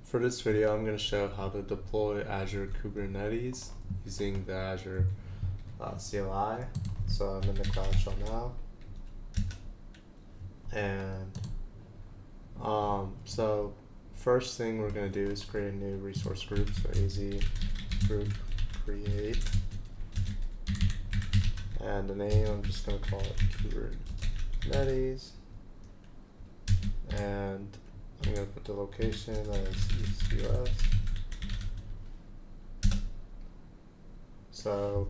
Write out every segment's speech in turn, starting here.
For this video, I'm going to show how to deploy Azure Kubernetes using the Azure CLI. So I'm in the Cloud Shell now. And so first thing we're going to do is create a new resource group. So AZ group create. And the name, I'm just going to call it Kubernetes. And I'm going to put the location as East US. So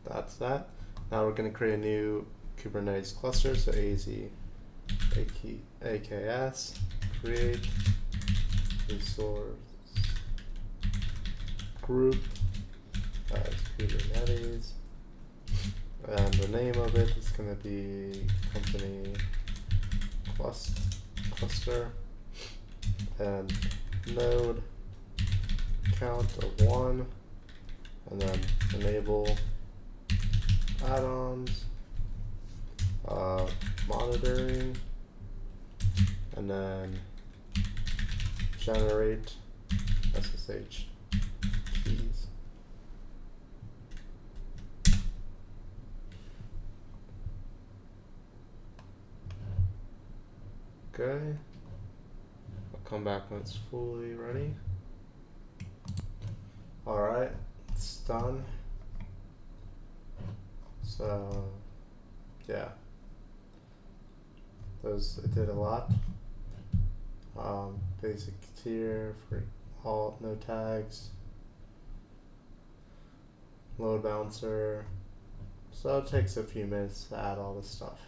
that's that. Now we're going to create a new Kubernetes cluster. So AZ AKS create resource group as Kubernetes. And the name of it is going to be company cluster, and node count of 1, and then enable add-ons, monitoring, and then generate SSH keys. Okay, I'll come back when it's fully ready. Alright, it's done. So, yeah, it did a lot. Basic tier for alt, no tags, load balancer. So it takes a few minutes to add all this stuff.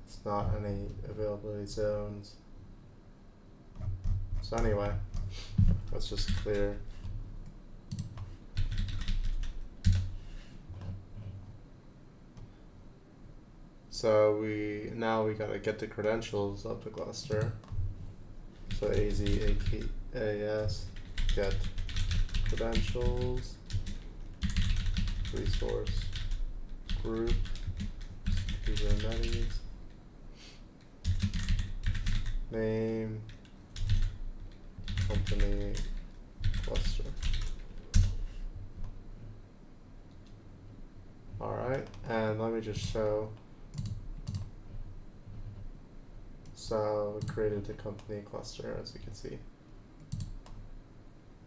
It's not any availability zones. So anyway, let's just clear. So now we gotta get the credentials of the cluster. So AZ AKS get credentials resource group Kubernetes name company cluster. Alright, and let me just show. So we created the company cluster, as you can see,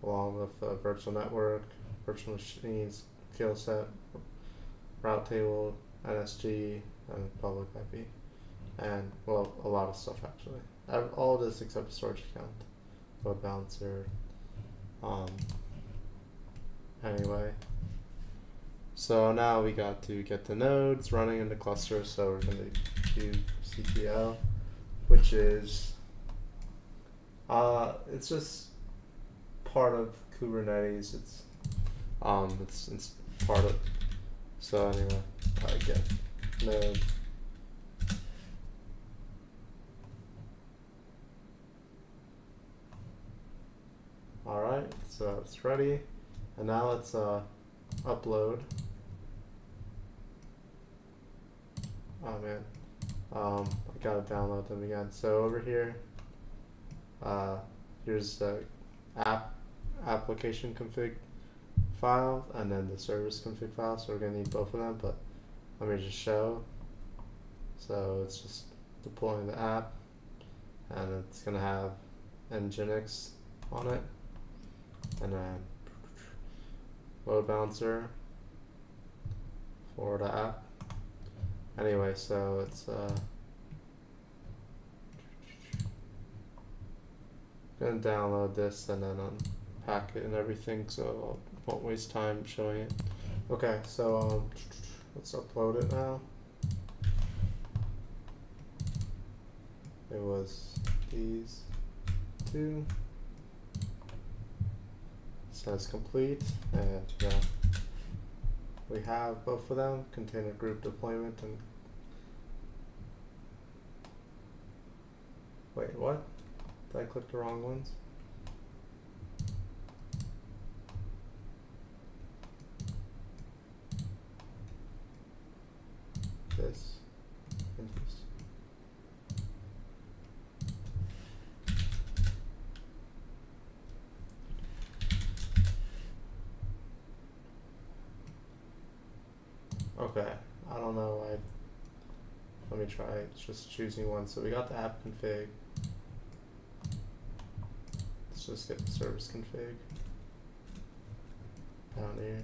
along with the virtual network, virtual machines, skill set, route table, NSG, and public IP, and well, a lot of stuff actually. I have all this except the storage account, load balancer. Anyway, so now we got to get the nodes running in the cluster. So we're going to do CTL, which is it's just part of Kubernetes. It's part of. So anyway, I get node. Alright, so it's ready, and now let's upload. Oh man, I gotta download them again. So over here, here's the application config file, and then the service config file. So we're gonna need both of them, but let me just show. So it's just deploying the app, and it's gonna have Nginx on it, and then load balancer for the app. Anyway, so it's gonna download this and then unpack it and everything, so I won't waste time showing it. Okay, so let's upload it now. It was these two. Says complete, and yeah, we have both of them, container group deployment and wait, what? Did I click the wrong ones? This. Okay, I don't know why. Let me try just choosing one. So we got the app config. Let's just get the service config down here.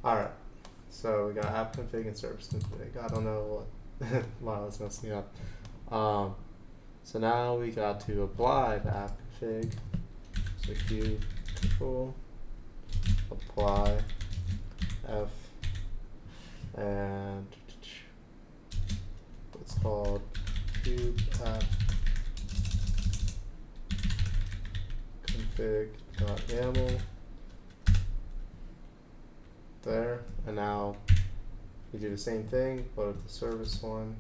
Alright, so we got app config and service config. I don't know what why it's messing up. So now we got to apply the app config. So Q control apply F and it's called cube app config.yaml there, and now we do the same thing but with the service one.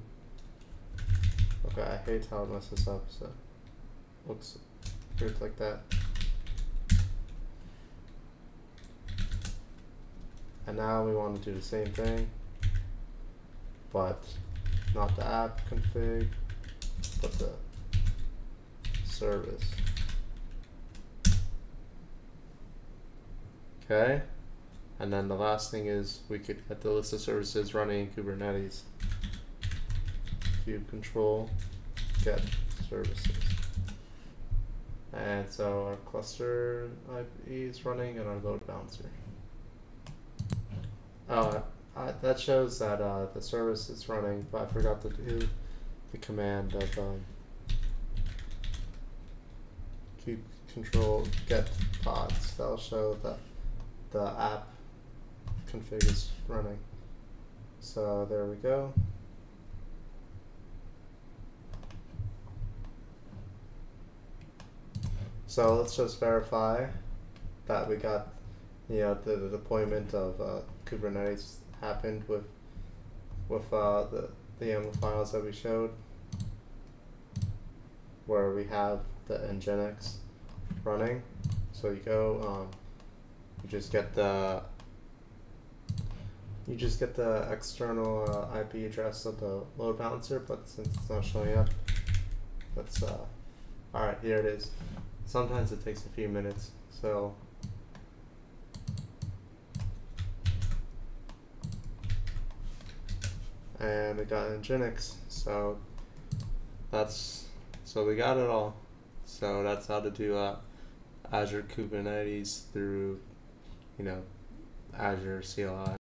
Okay, I hate how it messes up, so looks weird like that. And now we want to do the same thing, but not the app config, but the service. Okay, and then the last thing is we could get the list of services running in Kubernetes. Cube control get services. And so our cluster IP is running and our load balancer. That shows that the service is running, but I forgot to do the command of cube control get pods. That'll show that the app config is running. So there we go. So let's just verify that we got, the deployment of Kubernetes happened with the YAML files that we showed, where we have the Nginx running. So you go, you just get the external IP address of the load balancer, but since it's not showing up, let's alright, here it is. Sometimes it takes a few minutes, so and we got Nginx, so we got it all. So that's how to do Azure Kubernetes through Azure CLI.